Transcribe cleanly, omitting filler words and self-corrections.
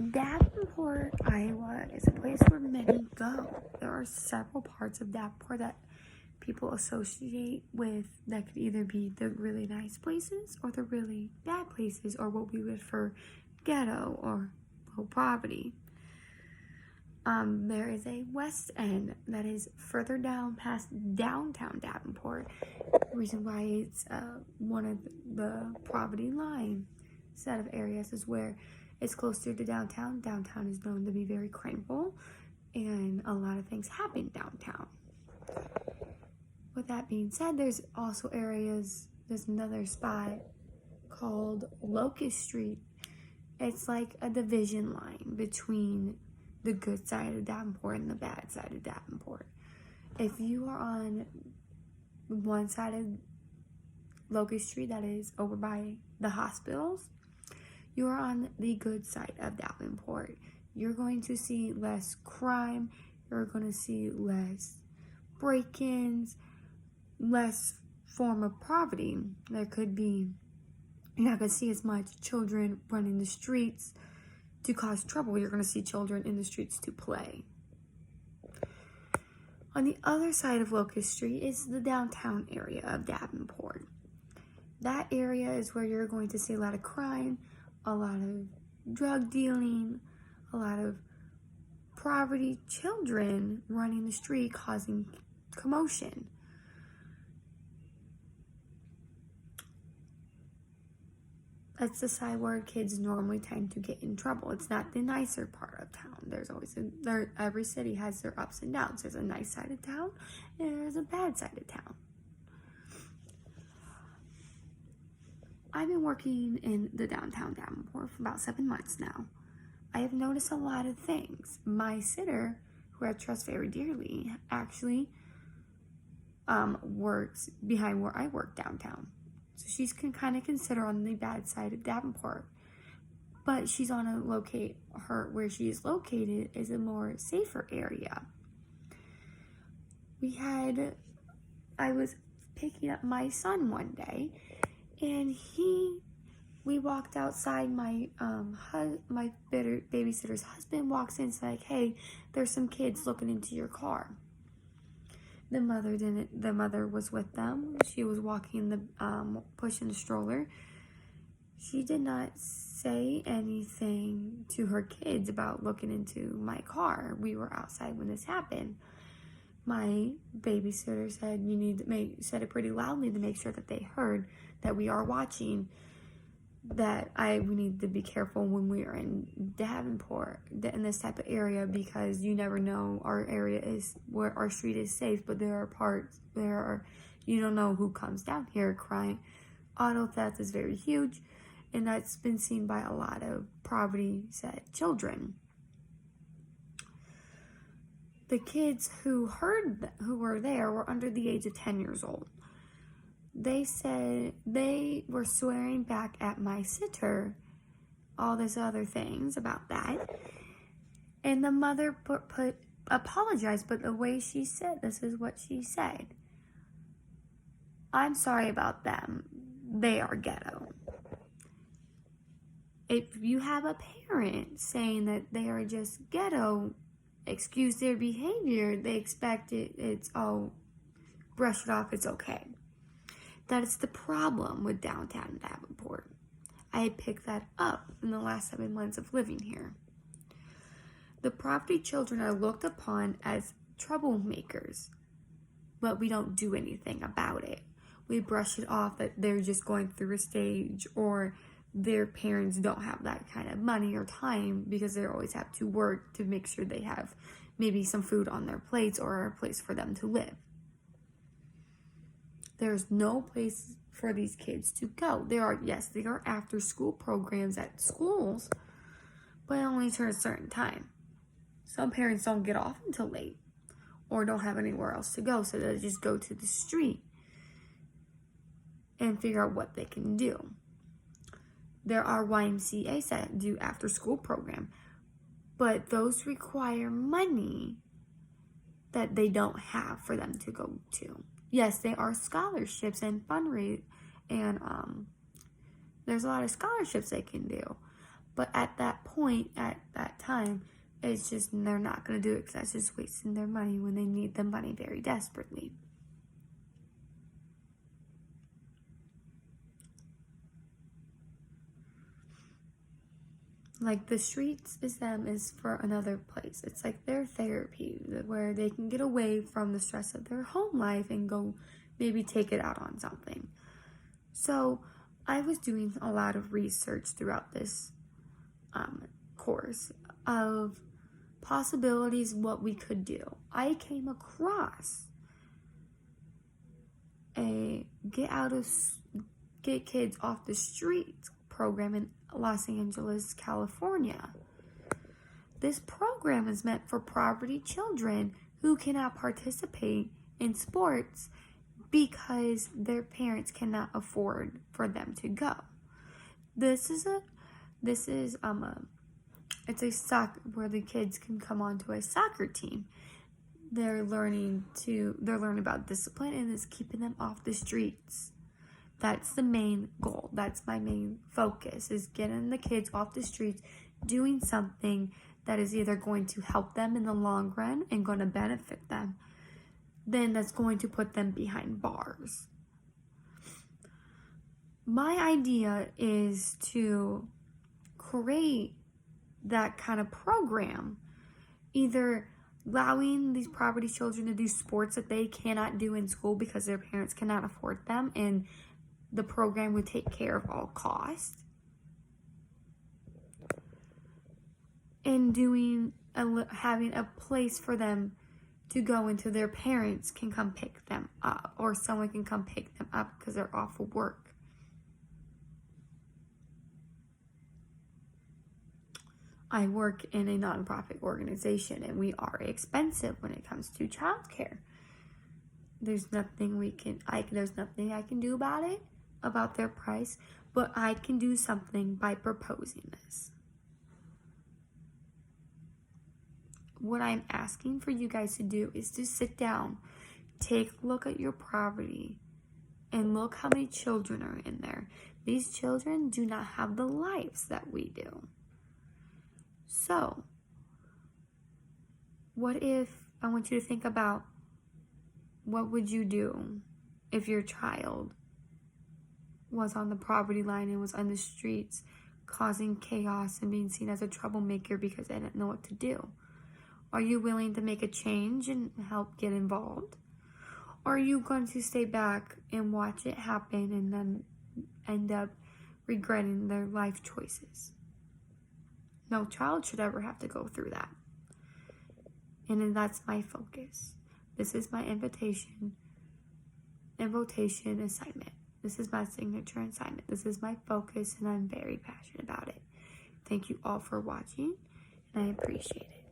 Davenport, Iowa is a place where many go. There are several parts of Davenport that people associate with that could either be the really nice places or the really bad places, or what we would refer ghetto or low poverty. There is a West End that is further down past downtown Davenport. The reason why it's one of the poverty line set of areas is where it's closer to downtown. Downtown is known to be very crimeful, and a lot of things happen downtown. With that being said, there's also areas, there's another spot called Locust Street. It's like a division line between the good side of Davenport and the bad side of Davenport. If you are on one side of Locust Street, that is over by the hospitals, you are on the good side of Davenport. You're going to see less crime, you're going to see less break-ins, less form of poverty. You're not going to see as much children running the streets to cause trouble. You're going to see children in the streets to play. On the other side of Locust Street is the downtown area of Davenport. That area is where you're going to see a lot of crime, a lot of drug dealing, a lot of poverty, children running the street causing commotion. That's the side where kids normally tend to get in trouble. It's not the nicer part of town. There's always every city has their ups and downs. There's a nice side of town and there's a bad side of town. I've been working in the downtown Davenport for about 7 months now. I have noticed a lot of things. My sitter, who I trust very dearly, actually works behind where I work downtown. So she's kind of considered on the bad side of Davenport. But she's on where she is located is a more safer area. I was picking up my son one day, and we walked outside. My babysitter's husband walks in and said, like, hey, there's some kids looking into your car. The mother was with them. She was walking pushing the stroller. She did not say anything to her kids about looking into my car. We were outside when this happened. My babysitter said it pretty loudly to make sure that they heard that we are watching, that we need to be careful when we are in Davenport, in this type of area, because you never know. Our area is where our street is safe, but there are parts you don't know who comes down here. Crime, auto theft is very huge, and that's been seen by a lot of poverty-set children. The kids who were there were under the age of 10 years old. They said they were swearing back at my sitter, all these other things about that. And the mother apologized, but the way she said, this is what she said: I'm sorry about them. They are ghetto. If you have a parent saying that they are just ghetto, excuse their behavior, they expect it's brush it off, it's okay. That is the problem with downtown Davenport. I had picked that up in the last 7 months of living here. The poverty children are looked upon as troublemakers, but we don't do anything about it. We brush it off that they're just going through a stage, or their parents don't have that kind of money or time because they always have to work to make sure they have maybe some food on their plates or a place for them to live. There's no place for these kids to go. There are after school programs at schools, but only to a certain time. Some parents don't get off until late or don't have anywhere else to go, so they just go to the street and figure out what they can do. There are YMCAs that do after school program, but those require money that they don't have for them to go to. Yes, they are scholarships and fundraise, and there's a lot of scholarships they can do. But at that point, at time. It's just they're not going to do it because that's just wasting their money when they need the money very desperately. Like the streets is for another place. It's like their therapy where they can get away from the stress of their home life and go maybe take it out on something. So I was doing a lot of research throughout this course of possibilities, what we could do. I came across a get kids off the streets program in Los Angeles, California. This program is meant for poverty children who cannot participate in sports because their parents cannot afford for them to go. It's a soccer where the kids can come onto a soccer team. They're learning about discipline, and it's keeping them off the streets. That's the main goal. That's my main focus, is getting the kids off the streets, doing something that is either going to help them in the long run and going to benefit them, then that's going to put them behind bars. My idea is to create that kind of program, either allowing these poverty children to do sports that they cannot do in school because their parents cannot afford them, and the program would take care of all costs, and having a place for them to go into. Their parents can come pick them up, or someone can come pick them up because they're off of work. I work in a nonprofit organization, and we are expensive when it comes to childcare. There's nothing I can do about their price, but I can do something by proposing this. What I'm asking for you guys to do is to sit down, take a look at your poverty, and look how many children are in there. These children do not have the lives that we do. So, what if I want you to think about, what would you do if your child was on the poverty line and was on the streets causing chaos and being seen as a troublemaker because they didn't know what to do? Are you willing to make a change and help get involved? Or are you going to stay back and watch it happen and then end up regretting their life choices? No child should ever have to go through that. And that's my focus. This is my invitation assignment. This is my signature assignment. This is my focus, and I'm very passionate about it. Thank you all for watching, and I appreciate it.